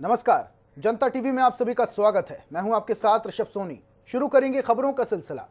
नमस्कार, जनता टीवी में आप सभी का स्वागत है। मैं हूं आपके साथ ऋषभ सोनी। शुरू करेंगे खबरों का सिलसिला।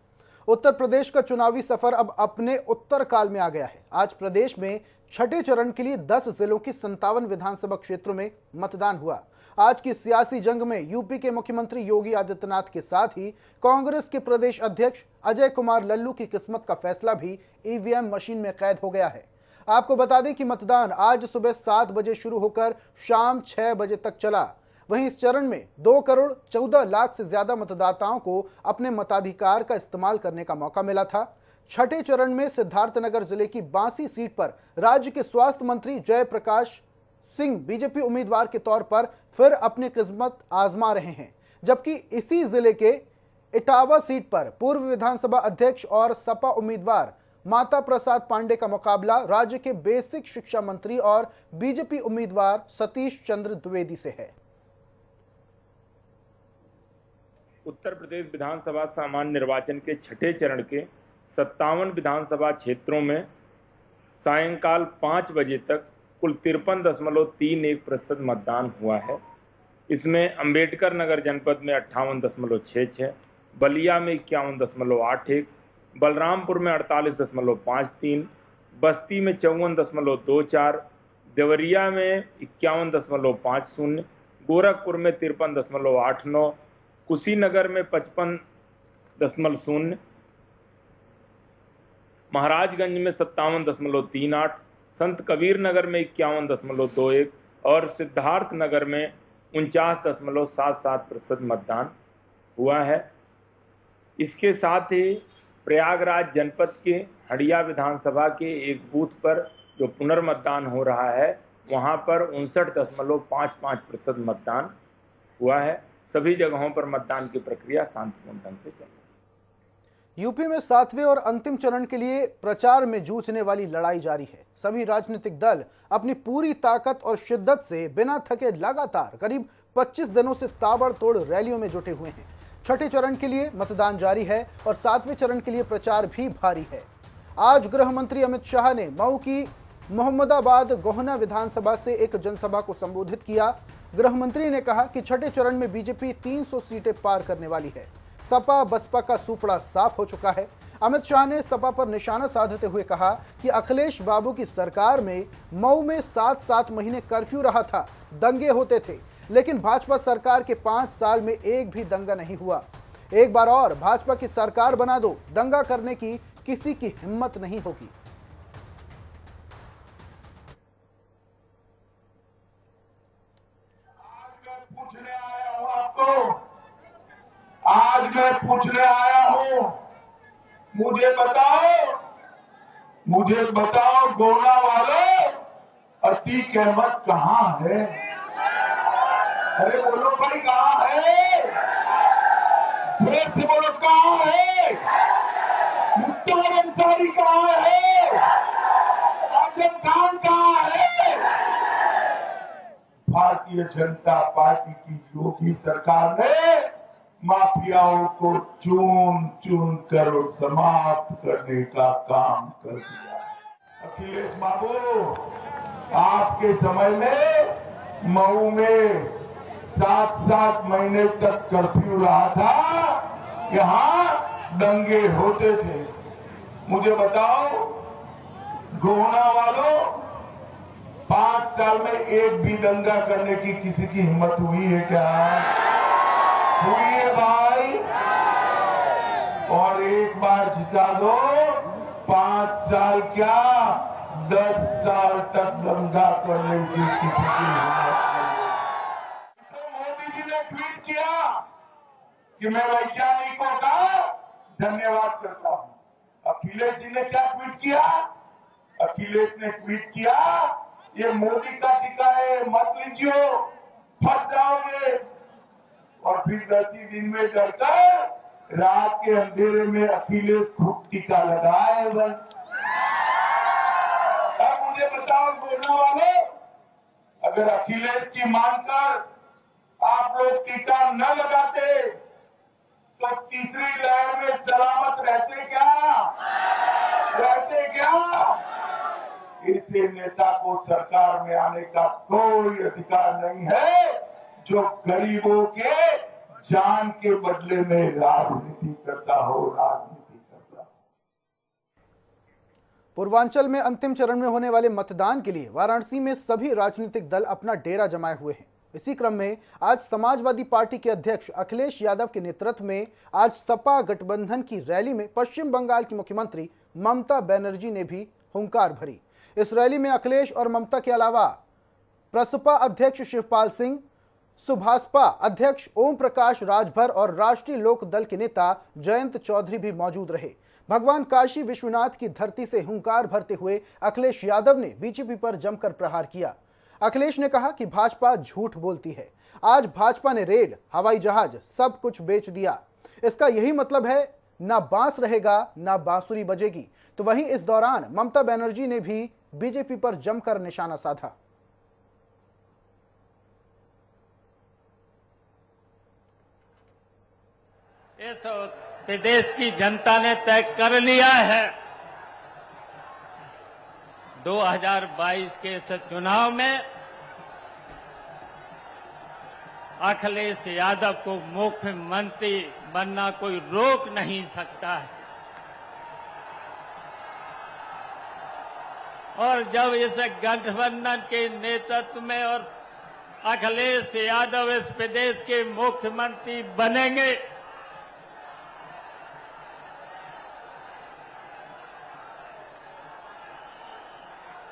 उत्तर प्रदेश का चुनावी सफर अब अपने उत्तर काल में आ गया है। आज प्रदेश में छठे चरण के लिए 10 जिलों की 57 विधानसभा क्षेत्रों में मतदान हुआ। आज की सियासी जंग में यूपी के मुख्यमंत्री योगी आदित्यनाथ के साथ ही कांग्रेस के प्रदेश अध्यक्ष अजय कुमार लल्लू की किस्मत का फैसला भी ईवीएम मशीन में कैद हो गया है। आपको बता दें कि मतदान आज सुबह 7 बजे शुरू होकर शाम 6 बजे तक चला। वहीं इस चरण में 2 करोड़ 14 लाख से ज्यादा मतदाताओं को अपने मताधिकार का इस्तेमाल करने का मौका मिला था। छठे चरण में सिद्धार्थनगर जिले की बांसी सीट पर राज्य के स्वास्थ्य मंत्री जयप्रकाश सिंह बीजेपी उम्मीदवार के तौर पर फिर अपनी किस्मत आजमा रहे हैं, जबकि इसी जिले के इटावा सीट पर पूर्व विधानसभा अध्यक्ष और सपा उम्मीदवार माता प्रसाद पांडे का मुकाबला राज्य के बेसिक शिक्षा मंत्री और बीजेपी उम्मीदवार सतीश चंद्र द्विवेदी से है। उत्तर प्रदेश विधानसभा सामान्य निर्वाचन के छठे चरण के 57 विधानसभा क्षेत्रों में सायंकाल 5 बजे तक कुल 53.31% मतदान हुआ है। इसमें अंबेडकर नगर जनपद में 58.66, बलिया में 51.81, बलरामपुर में 48.53, बस्ती में 54.24, देवरिया में 51.50, गोरखपुर में 53.89, कुशीनगर में 55.0, महाराजगंज में 57.38, संत कबीर नगर में 51.21 और सिद्धार्थ नगर में 49.77% मतदान हुआ है। इसके साथ ही प्रयागराज जनपद के हड़िया विधानसभा के एक बूथ पर जो पुनर्मतदान हो रहा है, वहां पर 59.55% मतदान हुआ है। सभी जगहों पर मतदान की प्रक्रिया शांतिपूर्ण ढंग से चल रही है। यूपी में 7वें और अंतिम चरण के लिए प्रचार में जूझने वाली लड़ाई जारी है। सभी राजनीतिक दल अपनी पूरी ताकत और शिद्दत से बिना थके लगातार करीब 25 दिनों से ताबड़तोड़ रैलियों में जुटे हुए हैं। छठे चरण के लिए मतदान जारी है और 7वें चरण के लिए प्रचार भी भारी है। आज गृह मंत्री अमित शाह ने मऊ की मोहम्मदाबाद गोहना विधानसभा से एक जनसभा को संबोधित किया। गृह मंत्री ने कहा कि छठे चरण में बीजेपी 300 सीटें पार करने वाली है। सपा बसपा का सूपड़ा साफ हो चुका है। अमित शाह ने सपा पर निशाना साधते हुए कहा कि अखिलेश बाबू की सरकार में मऊ में 7-7 महीने कर्फ्यू रहा था, दंगे होते थे, लेकिन भाजपा सरकार के 5 साल में एक भी दंगा नहीं हुआ। एक बार और भाजपा की सरकार बना दो, दंगा करने की किसी की हिम्मत नहीं होगी। आज मैं पूछने आया हूं, मुझे बताओ गोला वालों, अतीक अहमद कहां है? अरे बोलो भाई, कहां है? जोर से बोलो, कहां है? मुख्तार अंसारी कहां है? आजम खान कहां है? भारतीय जनता पार्टी की योगी सरकार ने माफियाओं को चुन चुन कर समाप्त करने का काम कर दिया। अखिलेश बाबू, आपके समय में मऊ में 7-7 महीने तक कर्फ्यू रहा था, यहां दंगे होते थे। मुझे बताओ गोहना वालों, 5 साल में एक भी दंगा करने की किसी की हिम्मत हुई है क्या? हुई है भाई? और एक बार जिता दो, 5 साल क्या 10 साल तक दंगा करने की किसी की हिम्मत नहीं। तो मोदी जी ने ट्वीट किया कि मैं वैज्ञानिकों का धन्यवाद करता हूं। अखिलेश जी ने क्या ट्वीट किया? अखिलेश ने ट्वीट किया, ये मोदी का टीका है, मत लीजिए, फंस जाओगे। और फिर 10 ही दिन में डरकर रात के अंधेरे में अखिलेश खूब टीका लगाए बस। अब मुझे बताओ बोलने वाले, अगर अखिलेश की मानकर आप लोग टीका न लगाते तो तीसरी लहर में सलामत रहते क्या? ऐसे नेता को सरकार में आने का कोई अधिकार नहीं है। जो गरीबों के जान के बदले में राजनीति करता हो, राजनीति करता हो। पूर्वांचल में अंतिम चरण में होने वाले मतदान के लिए वाराणसी में सभी राजनीतिक दल अपना डेरा जमाए हुए हैं। इसी क्रम में आज समाजवादी पार्टी के अध्यक्ष अखिलेश यादव के नेतृत्व में आज सपा गठबंधन की रैली में पश्चिम बंगाल की मुख्यमंत्री ममता बनर्जी ने भी हुंकार भरी। इस रैली में अखिलेश और ममता के अलावा प्रसपा अध्यक्ष शिवपाल सिंह, सुभाषपा अध्यक्ष ओम प्रकाश राजभर और राष्ट्रीय लोक दल के नेता जयंत चौधरी भी मौजूद रहे। भगवान काशी विश्वनाथ की धरती से हुंकार भरते हुए अखिलेश यादव ने बीजेपी पर जमकर प्रहार किया। अखिलेश ने कहा कि भाजपा झूठ बोलती है। आज भाजपा ने रेल, हवाई जहाज सब कुछ बेच दिया। इसका यही मतलब है ना बांस रहेगा ना बांसुरी बजेगी। तो वहीं इस दौरान ममता बनर्जी ने भी बीजेपी पर जमकर निशाना साधा। इस प्रदेश की जनता ने तय कर लिया है 2022 के इस चुनाव में अखिलेश यादव को मुख्यमंत्री बनना कोई रोक नहीं सकता है। और जब इस गठबंधन के नेतृत्व में और अखिलेश यादव इस प्रदेश के मुख्यमंत्री बनेंगे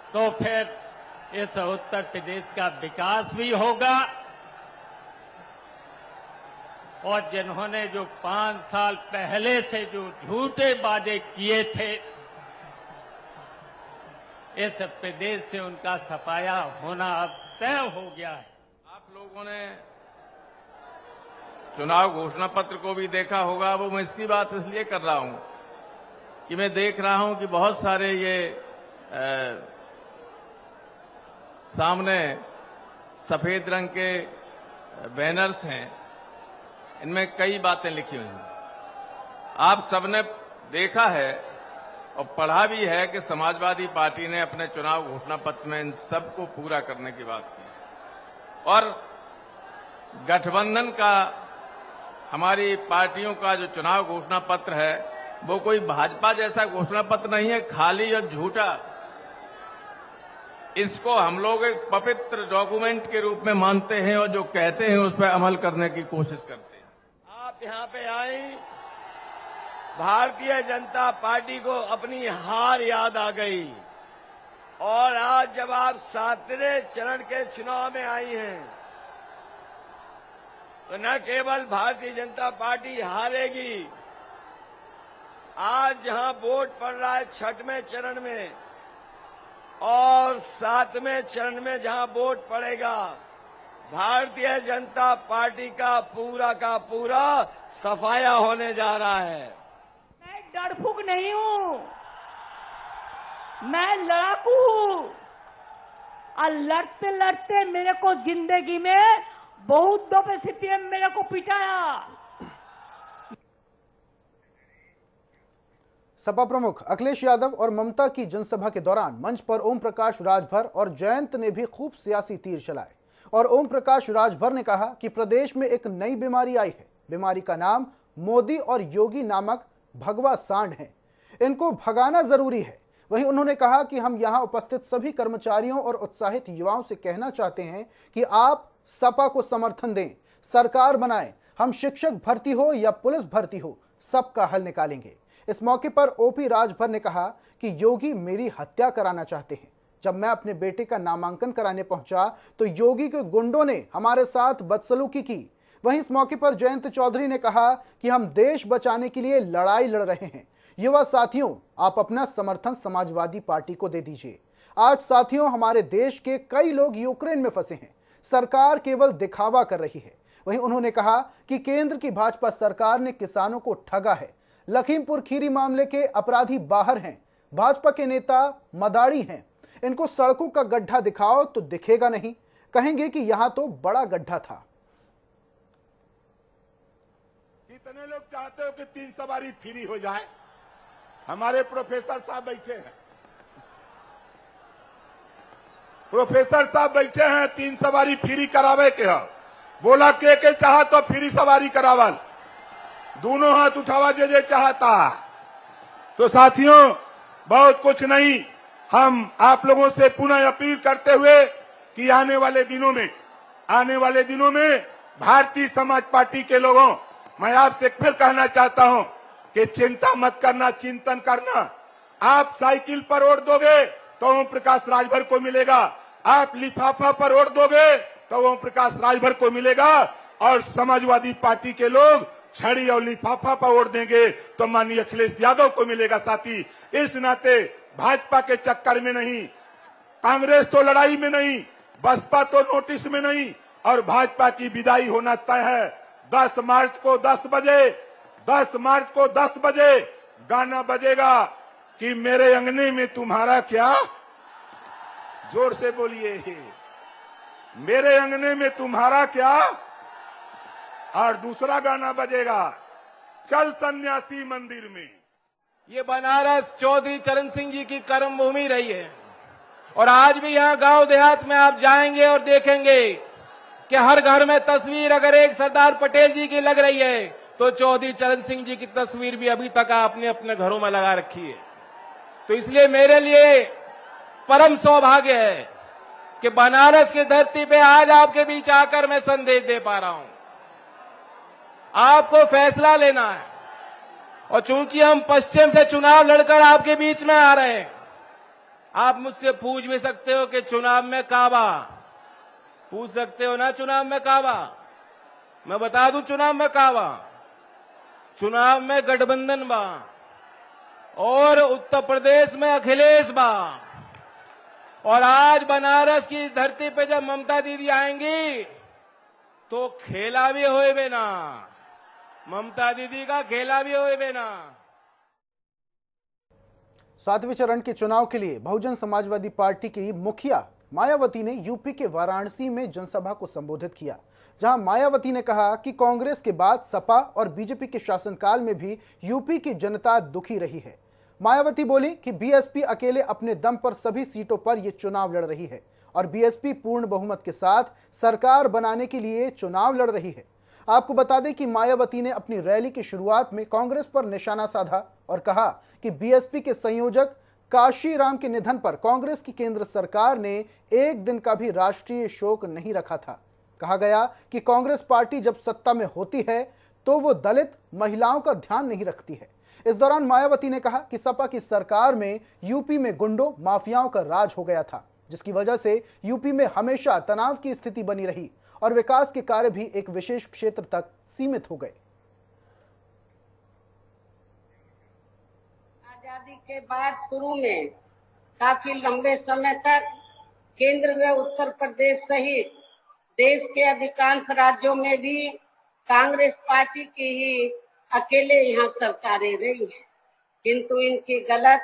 तो फिर इस उत्तर प्रदेश का विकास भी होगा। और जिन्होंने जो 5 साल पहले से जो झूठे वादे किए थे, इस प्रदेश से उनका सफाया होना अब तय हो गया है। आप लोगों ने चुनाव घोषणा पत्र को भी देखा होगा। वो मैं इसकी बात इसलिए कर रहा हूं कि मैं देख रहा हूं कि बहुत सारे ये सामने सफेद रंग के बैनर्स हैं, इनमें कई बातें लिखी हुई हैं। आप सबने देखा है और पढ़ा भी है कि समाजवादी पार्टी ने अपने चुनाव घोषणा पत्र में इन सबको पूरा करने की बात की। और गठबंधन का, हमारी पार्टियों का जो चुनाव घोषणा पत्र है वो कोई भाजपा जैसा घोषणा पत्र नहीं है, खाली और झूठा। इसको हम लोग एक पवित्र डॉक्यूमेंट के रूप में मानते हैं और जो कहते हैं उस पर अमल करने की कोशिश करते हैं। आप यहाँ पे आई, भारतीय जनता पार्टी को अपनी हार याद आ गई। और आज जब आप 7वें चरण के चुनाव में आई हैं तो न केवल भारतीय जनता पार्टी हारेगी, आज जहां वोट पड़ रहा है 6वें चरण में और 7वें चरण में जहां वोट पड़ेगा, भारतीय जनता पार्टी का पूरा सफाया होने जा रहा है। मैं डरफुक नहीं हूं, मैं लड़ाकू हूं और लड़ते लड़ते मेरे को जिंदगी में बहुत दफे सीपीएम मेरे को पिटाया। सपा प्रमुख अखिलेश यादव और ममता की जनसभा के दौरान मंच पर ओम प्रकाश राजभर और जयंत ने भी खूब सियासी तीर चलाए। और ओम प्रकाश राजभर ने कहा कि प्रदेश में एक नई बीमारी आई है। बीमारी का नाम मोदी और योगी नामक भगवा सांड है। इनको भगाना जरूरी है। वहीं उन्होंने कहा कि हम यहां उपस्थित सभी कर्मचारियों और उत्साहित युवाओं से कहना चाहते हैं कि आप सपा को समर्थन दें, सरकार बनाएं। हम शिक्षक भर्ती हो या पुलिस भर्ती हो, सबका हल निकालेंगे। इस मौके पर ओपी राजभर ने कहा कि योगी मेरी हत्या कराना चाहते हैं। जब मैं अपने बेटे का नामांकन कराने पहुंचा तो योगी के गुंडों ने हमारे साथ बदसलूकी की। वहीं इस मौके पर जयंत चौधरी ने कहा कि हम देश बचाने के लिए लड़ाई लड़ रहे हैं। युवा साथियों, आप अपना समर्थन समाजवादी पार्टी को दे दीजिए। आज साथियों, हमारे देश के कई लोग यूक्रेन में फंसे हैं। सरकार केवल दिखावा कर रही है। वहीं उन्होंने कहा कि केंद्र की भाजपा सरकार ने किसानों को ठगा है। लखीमपुर खीरी मामले के अपराधी बाहर हैं। भाजपा के नेता मदारी हैं। इनको सड़कों का गड्ढा दिखाओ तो दिखेगा नहीं, कहेंगे कि यहां तो बड़ा गड्ढा था। कितने लोग चाहते हो कि 3 सवारी फ्री हो जाए? हमारे प्रोफेसर साहब बैठे हैं, प्रोफेसर साहब बैठे हैं, 3 सवारी फ्री करावे के है। बोला के चाह तो फिर सवारी करावल, दोनों हाथ उठावा जे चाहता। तो साथियों, बहुत कुछ नहीं, हम आप लोगों से पुनः अपील करते हुए कि आने वाले दिनों में भारतीय समाज पार्टी के लोगों, मैं आपसे फिर कहना चाहता हूं कि चिंता मत करना, चिंतन करना। आप साइकिल पर वोट दोगे तो ओम प्रकाश राजभर को मिलेगा, आप लिफाफा पर वोट दोगे तो ओम प्रकाश राजभर को मिलेगा, और समाजवादी पार्टी के लोग छड़ी और लिफाफा पर वोट देंगे तो माननीय अखिलेश यादव को मिलेगा। साथी, इस नाते भाजपा के चक्कर में नहीं, कांग्रेस तो लड़ाई में नहीं, बसपा तो नोटिस में नहीं, और भाजपा की विदाई होना तय है। 10 मार्च को 10 बजे गाना बजेगा कि मेरे अंगने में तुम्हारा क्या, जोर से बोलिए, मेरे अंगने में तुम्हारा क्या, और दूसरा गाना बजेगा चल सन्यासी मंदिर में। ये बनारस चौधरी चरण सिंह जी की कर्म भूमि रही है, और आज भी यहाँ गांव देहात में आप जाएंगे और देखेंगे कि हर घर में तस्वीर अगर एक सरदार पटेल जी की लग रही है तो चौधरी चरण सिंह जी की तस्वीर भी अभी तक आपने अपने घरों में लगा रखी है। तो इसलिए मेरे लिए परम सौभाग्य है कि बनारस की धरती पे आज आपके बीच आकर मैं संदेश दे पा रहा हूं। आपको फैसला लेना है, और चूंकि हम पश्चिम से चुनाव लड़कर आपके बीच में आ रहे हैं, आप मुझसे पूछ भी सकते हो कि चुनाव में काबा, पूछ सकते हो ना चुनाव में काबा। मैं बता दूं चुनाव में काबा, चुनाव में गठबंधन बा, और उत्तर प्रदेश में अखिलेश बा। और आज बनारस की धरती पे जब ममता दीदी आएंगी तो खेला भी होए बेना, ममता दीदी का खेला भी होए बेना। 7वें चरण के चुनाव के लिए बहुजन समाजवादी पार्टी की मुखिया मायावती ने यूपी के वाराणसी में जनसभा को संबोधित किया, जहां मायावती ने कहा कि कांग्रेस के बाद सपा और बीजेपी के शासनकाल में भी यूपी की जनता दुखी रही है। मायावती बोली कि बीएसपी अकेले अपने दम पर सभी सीटों पर यह चुनाव लड़ रही है और बीएसपी पूर्ण बहुमत के साथ सरकार बनाने के लिए चुनाव लड़ रही है। आपको बता दें कि मायावती ने अपनी रैली की शुरुआत में कांग्रेस पर निशाना साधा और कहा कि बीएसपी के संयोजक काशीराम के निधन पर कांग्रेस की केंद्र सरकार ने एक दिन का भी राष्ट्रीय शोक नहीं रखा था। कहा गया कि कांग्रेस पार्टी जब सत्ता में होती है तो वो दलित महिलाओं का ध्यान नहीं रखती है। इस दौरान मायावती ने कहा कि सपा की सरकार में यूपी में गुंडों माफियाओं का राज हो गया था, जिसकी वजह से यूपी में हमेशा तनाव की स्थिति बनी रही और विकास के कार्य भी एक विशेष क्षेत्र तक सीमित हो गए। आजादी के बाद शुरू में काफी लंबे समय तक केंद्र व उत्तर प्रदेश सहित देश के अधिकांश राज्यों में भी कांग्रेस पार्टी की ही अकेले यहाँ सरकारें रही है, किंतु इनकी गलत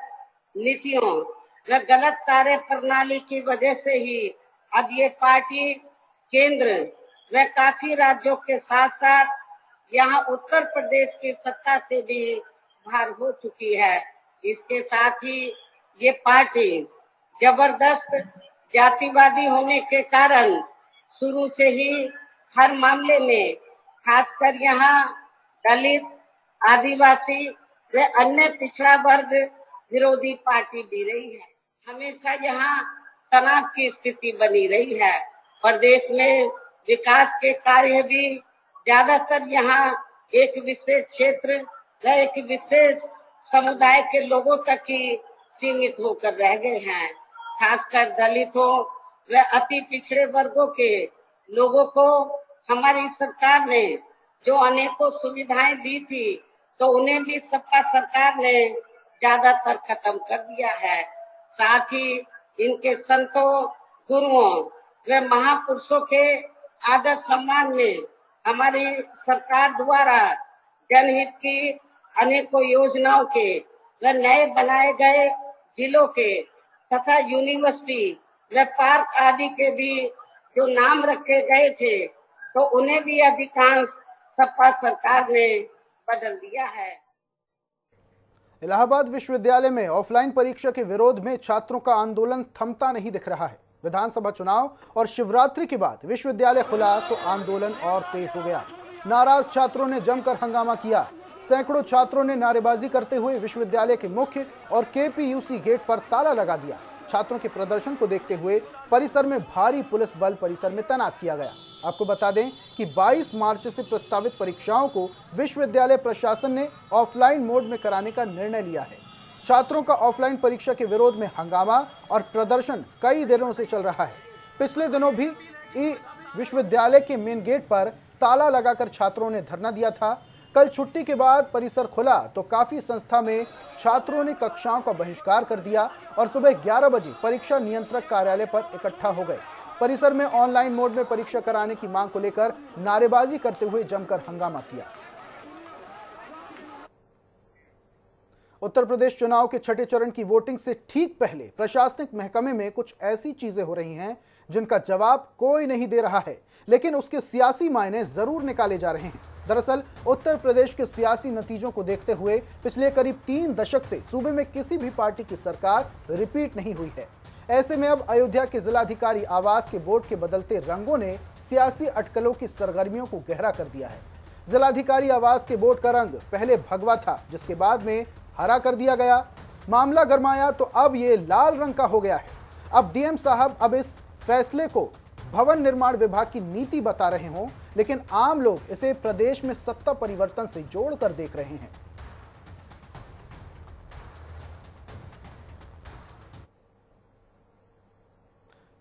नीतियों व गलत कार्य प्रणाली की वजह से ही अब ये पार्टी केंद्र व काफी राज्यों के साथ साथ यहाँ उत्तर प्रदेश की सत्ता से भी बाहर हो चुकी है। इसके साथ ही ये पार्टी जबरदस्त जातिवादी होने के कारण शुरू से ही हर मामले में खासकर यहाँ दलित, आदिवासी व अन्य पिछड़ा वर्ग विरोधी पार्टी भी रही है। हमेशा यहाँ तनाव की स्थिति बनी रही है। प्रदेश में विकास के कार्य भी ज्यादातर यहाँ एक विशेष क्षेत्र व एक विशेष समुदाय के लोगों तक ही सीमित होकर रह गए हैं। खासकर दलितों व अति पिछड़े वर्गों के लोगों को हमारी सरकार ने जो अनेकों सुविधाएं दी थी, तो उन्हें भी सपा सरकार ने ज्यादातर खत्म कर दिया है। साथ ही इनके संतों, गुरुओं व महापुरुषों के आदर सम्मान में हमारी सरकार द्वारा जनहित की अनेकों योजनाओं के व नए बनाए गए जिलों के तथा यूनिवर्सिटी व पार्क आदि के भी जो नाम रखे गए थे, तो उन्हें भी अधिकांश सपा सरकार ने बदल दिया है। इलाहाबाद विश्वविद्यालय में ऑफलाइन परीक्षा के विरोध में छात्रों का आंदोलन थमता नहीं दिख रहा है। विधानसभा चुनाव और शिवरात्रि के बाद विश्वविद्यालय खुला तो आंदोलन और तेज हो गया। नाराज छात्रों ने जमकर हंगामा किया। सैकड़ों छात्रों ने नारेबाजी करते हुए विश्वविद्यालय के मुख्य और केपीयूसी गेट पर ताला लगा दिया। छात्रों के प्रदर्शन को देखते हुए परिसर में भारी पुलिस बल परिसर में तैनात किया गया। आपको बता दें कि 22 मार्च से प्रस्तावित परीक्षाओं को विश्वविद्यालय प्रशासन ने ऑफलाइन मोड में कराने का निर्णय लिया है। छात्रों का ऑफलाइन परीक्षा के विरोध में हंगामा और प्रदर्शन कई दिनों से चल रहा है। पिछले दिनों भी विश्वविद्यालय के मेन गेट पर ताला लगाकर छात्रों ने धरना दिया था। कल छुट्टी के बाद परिसर खुला तो काफी संस्था में छात्रों ने कक्षाओं का बहिष्कार कर दिया और सुबह 11 बजे परीक्षा नियंत्रक कार्यालय पर इकट्ठा हो गए। परिसर में ऑनलाइन मोड में परीक्षा कराने की मांग को लेकर नारेबाजी करते हुए जमकर हंगामा किया। उत्तर प्रदेश चुनाव के छठे चरण की वोटिंग से ठीक पहले प्रशासनिक महकमे में कुछ ऐसी चीजें हो रही हैं जिनका जवाब कोई नहीं दे रहा है, लेकिन उसके सियासी मायने जरूर निकाले जा रहे हैं। दरअसल उत्तर प्रदेश के सियासी नतीजों को देखते हुए पिछले करीब 3 दशक से सूबे में किसी भी पार्टी की सरकार रिपीट नहीं हुई है। ऐसे में अब अयोध्या के जिलाधिकारी आवास के बोर्ड के बदलते रंगों ने सियासी अटकलों की सरगर्मियों को गहरा कर दिया है। जिलाधिकारी आवास के बोर्ड का रंग पहले भगवा था, जिसके बाद में हरा कर दिया गया। मामला गरमाया तो अब ये लाल रंग का हो गया है। अब डीएम साहब अब इस फैसले को भवन निर्माण विभाग की नीति बता रहे हों, लेकिन आम लोग इसे प्रदेश में सत्ता परिवर्तन से जोड़कर देख रहे हैं।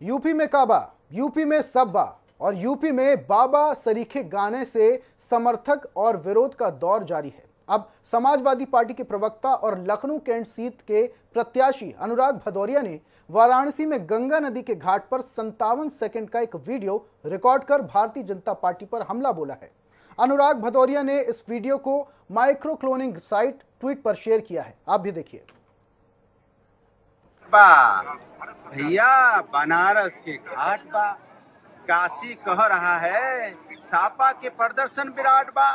यूपी में काबा, यूपी में सब्बा और यूपी में बाबा सरीखे गाने से समर्थक और विरोध का दौर जारी है। अब समाजवादी पार्टी के प्रवक्ता और लखनऊ कैंट सीट के प्रत्याशी अनुराग भदौरिया ने वाराणसी में गंगा नदी के घाट पर 57 सेकंड का एक वीडियो रिकॉर्ड कर भारतीय जनता पार्टी पर हमला बोला है। अनुराग भदौरिया ने इस वीडियो को माइक्रो क्लोनिंग साइट ट्वीट पर शेयर किया है। आप भी देखिए। भैया बनारस के घाट बा, काशी कह रहा है, सापा के प्रदर्शन विराट बा,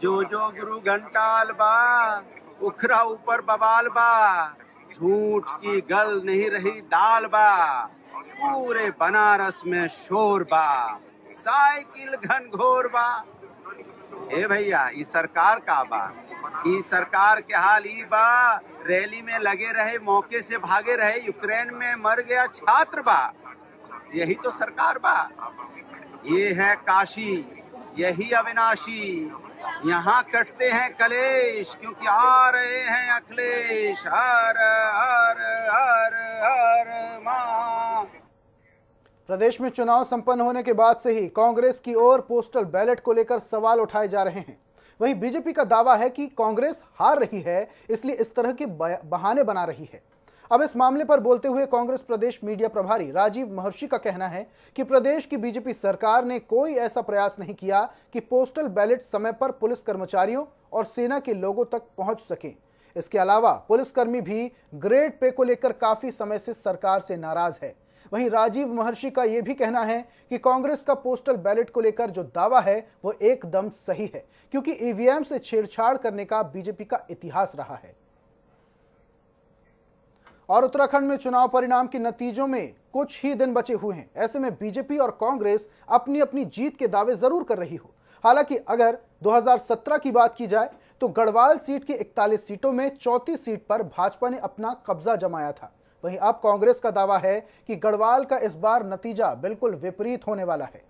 जो गुरु घंटाल बा, उखरा ऊपर बवाल बा, झूठ की गल नहीं रही दाल बा, पूरे बनारस में शोर बा, साइकिल घनघोर बा। ए भैया, ई सरकार का बा, ई सरकार के हाल ई बा, रैली में लगे रहे, मौके से भागे रहे, यूक्रेन में मर गया छात्र बा। यही तो सरकार बा। ये है काशी, यही अविनाशी, यहाँ कटते हैं कलेश, क्योंकि आ रहे हैं अखिलेश। हर हर हर हर मां। प्रदेश में चुनाव संपन्न होने के बाद से ही कांग्रेस की ओर पोस्टल बैलेट को लेकर सवाल उठाए जा रहे हैं। वहीं बीजेपी का दावा है कि कांग्रेस हार रही है, इसलिए इस तरह के बहाने बना रही है। अब इस मामले पर बोलते हुए कांग्रेस प्रदेश मीडिया प्रभारी राजीव महर्षि का कहना है कि प्रदेश की बीजेपी सरकार ने कोई ऐसा प्रयास नहीं किया कि पोस्टल बैलेट समय पर पुलिस कर्मचारियों और सेना के लोगों तक पहुंच सके। इसके अलावा पुलिसकर्मी भी ग्रेड पे को लेकर काफी समय से सरकार से नाराज है। वहीं राजीव महर्षि का यह भी कहना है कि कांग्रेस का पोस्टल बैलेट को लेकर जो दावा है वो एकदम सही है, क्योंकि ईवीएम से छेड़छाड़ करने का बीजेपी का इतिहास रहा है। और उत्तराखंड में चुनाव परिणाम के नतीजों में कुछ ही दिन बचे हुए हैं। ऐसे में बीजेपी और कांग्रेस अपनी अपनी जीत के दावे जरूर कर रही हो। हालांकि अगर 2017 की बात की जाए तो गढ़वाल सीट की 41 सीटों में 34 सीट पर भाजपा ने अपना कब्जा जमाया था। वहीं अब कांग्रेस का दावा है कि गढ़वाल का इस बार नतीजा बिल्कुल विपरीत होने वाला है।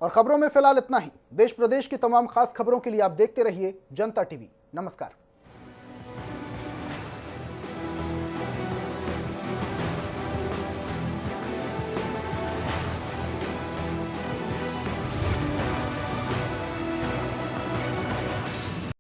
और खबरों में फिलहाल इतना ही। देश प्रदेश की तमाम खास खबरों के लिए आप देखते रहिए जनता टीवी। नमस्कार।